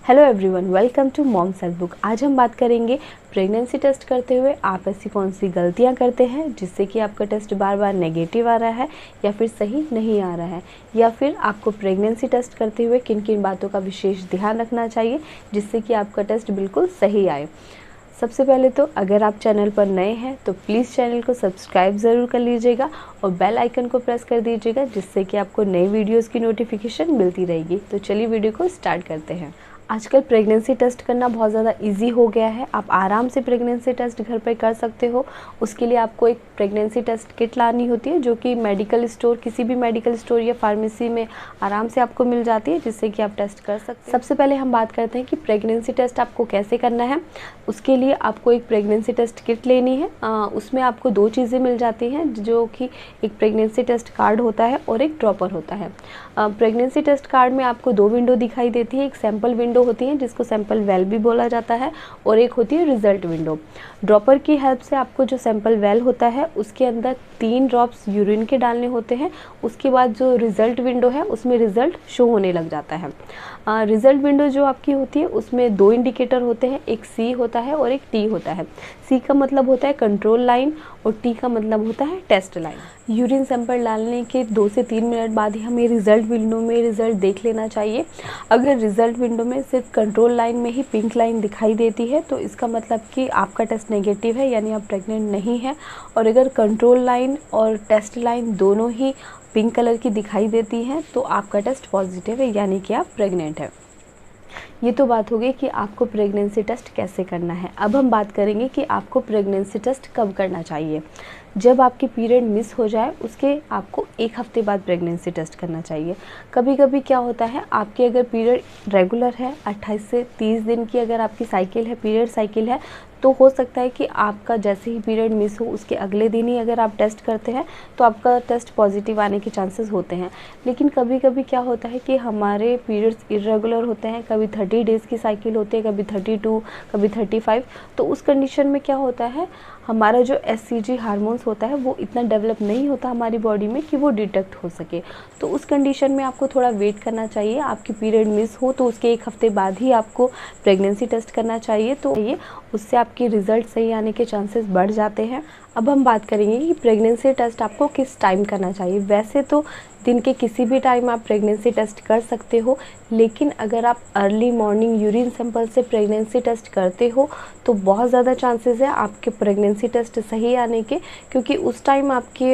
Hello everyone, welcome to mom's health book. आज हम बात करेंगे प्रेगनेंसी टेस्ट करते हुए आप ऐसी कौन सी गलतियां करते हैं जिससे कि आपका टेस्ट बार बार नेगेटिव आ रहा है या फिर सही नहीं आ रहा है, या फिर आपको प्रेगनेंसी टेस्ट करते हुए किन किन बातों का विशेष ध्यान रखना चाहिए जिससे कि आपका टेस्ट बिल्कुल सही आए। सबसे पहले तो अगर आप चैनल पर नए हैं तो प्लीज़ चैनल को सब्सक्राइब ज़रूर कर लीजिएगा और बेल आइकन को प्रेस कर दीजिएगा जिससे कि आपको नई वीडियोस की नोटिफिकेशन मिलती रहेगी। तो चलिए वीडियो को स्टार्ट करते हैं। आजकल प्रेगनेंसी टेस्ट करना बहुत ज़्यादा इजी हो गया है। आप आराम से प्रेगनेंसी टेस्ट घर पर कर सकते हो। उसके लिए आपको एक प्रेगनेंसी टेस्ट किट लानी होती है जो कि मेडिकल स्टोर, किसी भी मेडिकल स्टोर या फार्मेसी में आराम से आपको मिल जाती है, जिससे कि आप टेस्ट कर सकते हैं। सबसे पहले हम बात करते हैं कि प्रेगनेंसी टेस्ट आपको कैसे करना है। उसके लिए आपको एक प्रेगनेंसी टेस्ट किट लेनी है। उसमें आपको दो चीज़ें मिल जाती हैं, जो कि एक प्रेगनेंसी टेस्ट कार्ड होता है और एक ड्रॉपर होता है। प्रेगनेंसी टेस्ट कार्ड में आपको दो विंडो दिखाई देती है। एक सैंपल विंडो होती है जिसको सैंपल वेल भी बोला जाता है, और एक होती है रिजल्ट विंडो। ड्रॉपर की हेल्प से आपको जो सैंपल वेल होता है उसके अंदर 3 ड्रॉप्स यूरिन के डालने होते हैं। उसके बाद जो रिजल्ट विंडो है उसमें रिजल्ट शो होने लग जाता है। रिजल्ट विंडो जो आपकी होती है उसमें 2 इंडिकेटर होते हैं, एक सी होता है और एक टी होता है। सी का मतलब होता है कंट्रोल लाइन और टी का मतलब होता है टेस्ट लाइन। यूरिन सैंपल डालने के 2 से 3 मिनट बाद ही हमें रिजल्ट विंडो में रिजल्ट देख लेना चाहिए। अगर रिजल्ट विंडो में सिर्फ कंट्रोल लाइन में ही पिंक लाइन दिखाई देती है तो इसका मतलब कि आपका टेस्ट नेगेटिव है, यानी आप प्रेग्नेंट नहीं है। और अगर कंट्रोल लाइन और टेस्ट लाइन दोनों ही पिंक कलर की दिखाई देती हैं तो आपका टेस्ट पॉजिटिव है, यानी कि आप प्रेग्नेंट है। ये तो बात हो गई कि आपको प्रेगनेंसी टेस्ट कैसे करना है। अब हम बात करेंगे कि आपको प्रेगनेंसी टेस्ट कब करना चाहिए। जब आपकी पीरियड मिस हो जाए उसके आपको 1 हफ्ते बाद प्रेगनेंसी टेस्ट करना चाहिए। कभी कभी क्या होता है, आपकी अगर पीरियड रेगुलर है, 28 से 30 दिन की अगर आपकी साइकिल है, पीरियड साइकिल है, तो हो सकता है कि आपका जैसे ही पीरियड मिस हो उसके अगले दिन ही अगर आप टेस्ट करते हैं तो आपका टेस्ट पॉजिटिव आने के चांसेस होते हैं। लेकिन कभी कभी क्या होता है कि हमारे पीरियड्स इरेगुलर होते हैं, कभी 30 डेज़ की साइकिल होती है, कभी 32, कभी 35। तो उस कंडीशन में क्या होता है, हमारा जो एचसीजी हार्मोन्स होता है वो इतना डेवलप नहीं होता हमारी बॉडी में कि वो डिटेक्ट हो सके। तो उस कंडीशन में आपको थोड़ा वेट करना चाहिए। आपकी पीरियड मिस हो तो उसके 1 हफ्ते बाद ही आपको प्रेगनेंसी टेस्ट करना चाहिए, तो ये उससे आपके रिज़ल्ट सही आने के चांसेस बढ़ जाते हैं। अब हम बात करेंगे कि प्रेगनेंसी टेस्ट आपको किस टाइम करना चाहिए। वैसे तो दिन के किसी भी टाइम आप प्रेगनेंसी टेस्ट कर सकते हो, लेकिन अगर आप अर्ली मॉर्निंग यूरिन सैंपल से प्रेगनेंसी टेस्ट करते हो तो बहुत ज़्यादा चांसेस है आपके प्रेगनेंसी टेस्ट सही आने के, क्योंकि उस टाइम आपके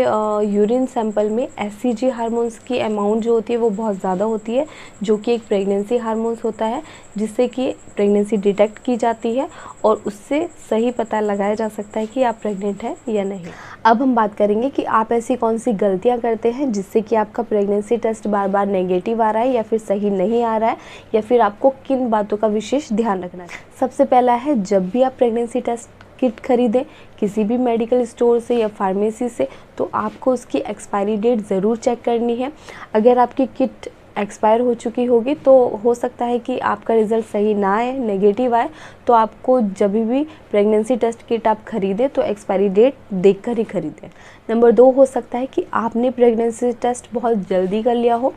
यूरिन सैंपल में एचसीजी हार्मोन्स की अमाउंट जो होती है वो बहुत ज़्यादा होती है, जो कि एक प्रेगनेंसी हार्मोन्स होता है, जिससे कि प्रेगनेंसी डिटेक्ट की जाती है और उससे सही पता लगाया जा सकता है कि आप प्रेग्नेंट हैं या नहीं। अब हम बात करेंगे कि आप ऐसी कौन सी गलतियां करते हैं जिससे कि आपका प्रेगनेंसी टेस्ट बार बार नेगेटिव आ रहा है या फिर सही नहीं आ रहा है, या फिर आपको किन बातों का विशेष ध्यान रखना है। सबसे पहला है, जब भी आप प्रेगनेंसी टेस्ट किट खरीदें किसी भी मेडिकल स्टोर से या फार्मेसी से, तो आपको उसकी एक्सपायरी डेट ज़रूर चेक करनी है। अगर आपकी किट एक्सपायर हो चुकी होगी तो हो सकता है कि आपका रिज़ल्ट सही ना आए, नेगेटिव आए। तो आपको जब भी प्रेगनेंसी टेस्ट किट आप खरीदें तो एक्सपायरी डेट देखकर ही खरीदें। नंबर 2, हो सकता है कि आपने प्रेगनेंसी टेस्ट बहुत जल्दी कर लिया हो,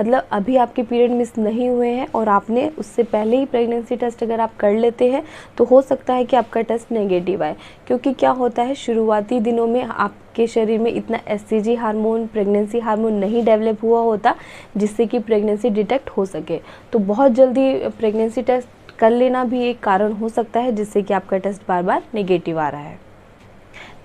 मतलब अभी आपके पीरियड मिस नहीं हुए हैं और आपने उससे पहले ही प्रेगनेंसी टेस्ट अगर आप कर लेते हैं तो हो सकता है कि आपका टेस्ट नेगेटिव आए। क्योंकि क्या होता है, शुरुआती दिनों में आपके शरीर में इतना एचसीजी हार्मोन, प्रेगनेंसी हार्मोन नहीं डेवलप हुआ होता जिससे कि प्रेगनेंसी डिटेक्ट हो सके। तो बहुत जल्दी प्रेगनेंसी टेस्ट कर लेना भी एक कारण हो सकता है जिससे कि आपका टेस्ट बार बार नेगेटिव आ रहा है।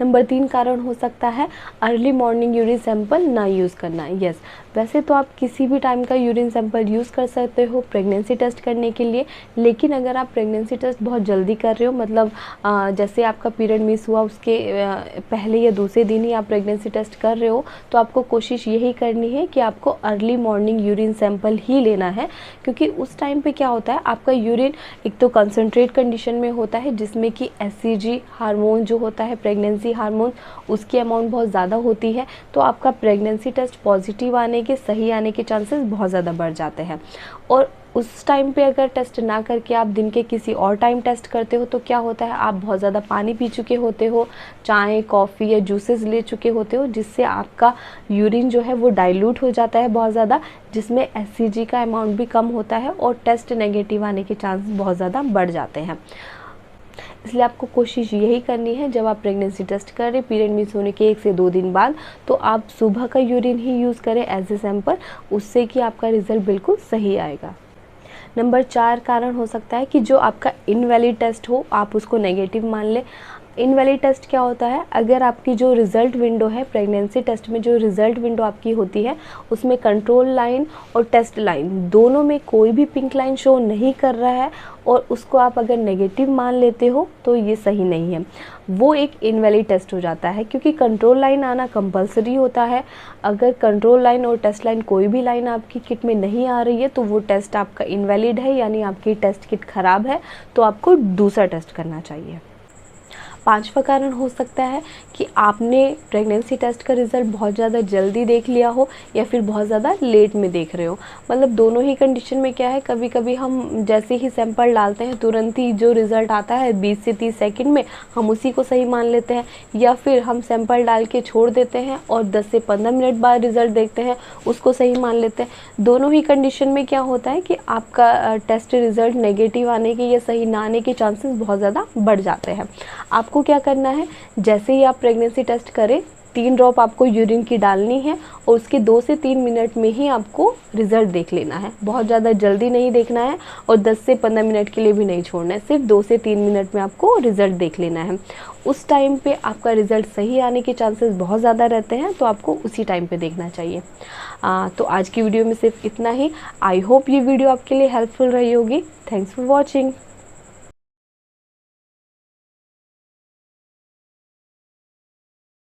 नंबर 3 कारण हो सकता है अर्ली मॉर्निंग यूरिन सैंपल ना यूज़ करना। यस, वैसे तो आप किसी भी टाइम का यूरिन सैंपल यूज़ कर सकते हो प्रेगनेंसी टेस्ट करने के लिए, लेकिन अगर आप प्रेगनेंसी टेस्ट बहुत जल्दी कर रहे हो, मतलब जैसे आपका पीरियड मिस हुआ उसके पहले या दूसरे दिन ही आप प्रेगनेंसी टेस्ट कर रहे हो, तो आपको कोशिश यही करनी है कि आपको अर्ली मॉर्निंग यूरिन सैंपल ही लेना है। क्योंकि उस टाइम पे क्या होता है, आपका यूरिन एक तो कंसनट्रेट कंडीशन में होता है जिसमें कि एचसीजी हार्मोन जो होता है, प्रेगनेंसी थी हार्मोन, उसकी अमाउंट बहुत ज़्यादा होती है, तो आपका प्रेगनेंसी टेस्ट पॉजिटिव आने के, सही आने के चांसेस बहुत ज़्यादा बढ़ जाते हैं। और उस टाइम पे अगर टेस्ट ना करके आप दिन के किसी और टाइम टेस्ट करते हो तो क्या होता है, आप बहुत ज़्यादा पानी पी चुके होते हो, चाय, कॉफ़ी या जूसेस ले चुके होते हो, जिससे आपका यूरिन जो है वो डाइल्यूट हो जाता है बहुत ज़्यादा, जिसमें एचसीजी का अमाउंट भी कम होता है और टेस्ट नेगेटिव आने के चांस बहुत ज़्यादा बढ़ जाते हैं। इसलिए आपको कोशिश यही करनी है, जब आप प्रेगनेंसी टेस्ट करें पीरियड मिस होने के 1 से 2 दिन बाद, तो आप सुबह का यूरिन ही यूज़ करें एज ए सैंपल, उससे कि आपका रिज़ल्ट बिल्कुल सही आएगा। नंबर 4 कारण हो सकता है कि जो आपका इनवैलिड टेस्ट हो, आप उसको नेगेटिव मान लें। इनवैलिड टेस्ट क्या होता है, अगर आपकी जो रिज़ल्ट विंडो है, प्रेगनेंसी टेस्ट में जो रिज़ल्ट विंडो आपकी होती है, उसमें कंट्रोल लाइन और टेस्ट लाइन दोनों में कोई भी पिंक लाइन शो नहीं कर रहा है और उसको आप अगर नेगेटिव मान लेते हो तो ये सही नहीं है, वो एक इनवैलिड टेस्ट हो जाता है, क्योंकि कंट्रोल लाइन आना कंपलसरी होता है। अगर कंट्रोल लाइन और टेस्ट लाइन कोई भी लाइन आपकी किट में नहीं आ रही है तो वो टेस्ट आपका इनवैलिड है, यानी आपकी टेस्ट किट ख़राब है, तो आपको दूसरा टेस्ट करना चाहिए। 5वां कारण हो सकता है कि आपने प्रेगनेंसी टेस्ट का रिज़ल्ट बहुत ज़्यादा जल्दी देख लिया हो या फिर बहुत ज़्यादा लेट में देख रहे हो। मतलब दोनों ही कंडीशन में क्या है, कभी कभी हम जैसे ही सैंपल डालते हैं तुरंत ही जो रिज़ल्ट आता है 20 से 30 सेकंड में हम उसी को सही मान लेते हैं, या फिर हम सैंपल डाल के छोड़ देते हैं और 10 से 15 मिनट बाद रिज़ल्ट देखते हैं, उसको सही मान लेते हैं। दोनों ही कंडीशन में क्या होता है कि आपका टेस्ट रिज़ल्ट नेगेटिव आने के या सही ना आने के चांसेस बहुत ज़्यादा बढ़ जाते हैं। आपको क्या करना है, जैसे ही आप प्रेगनेंसी टेस्ट करें 3 ड्रॉप आपको यूरिन की डालनी है और उसके 2 से 3 मिनट में ही आपको रिज़ल्ट देख लेना है। बहुत ज़्यादा जल्दी नहीं देखना है और 10 से 15 मिनट के लिए भी नहीं छोड़ना है, सिर्फ 2 से 3 मिनट में आपको रिज़ल्ट देख लेना है। उस टाइम पे आपका रिज़ल्ट सही आने के चांसेस बहुत ज़्यादा रहते हैं, तो आपको उसी टाइम पे देखना चाहिए। तो आज की वीडियो में सिर्फ इतना ही। आई होप ये वीडियो आपके लिए हेल्पफुल रही होगी। Thanks for watching.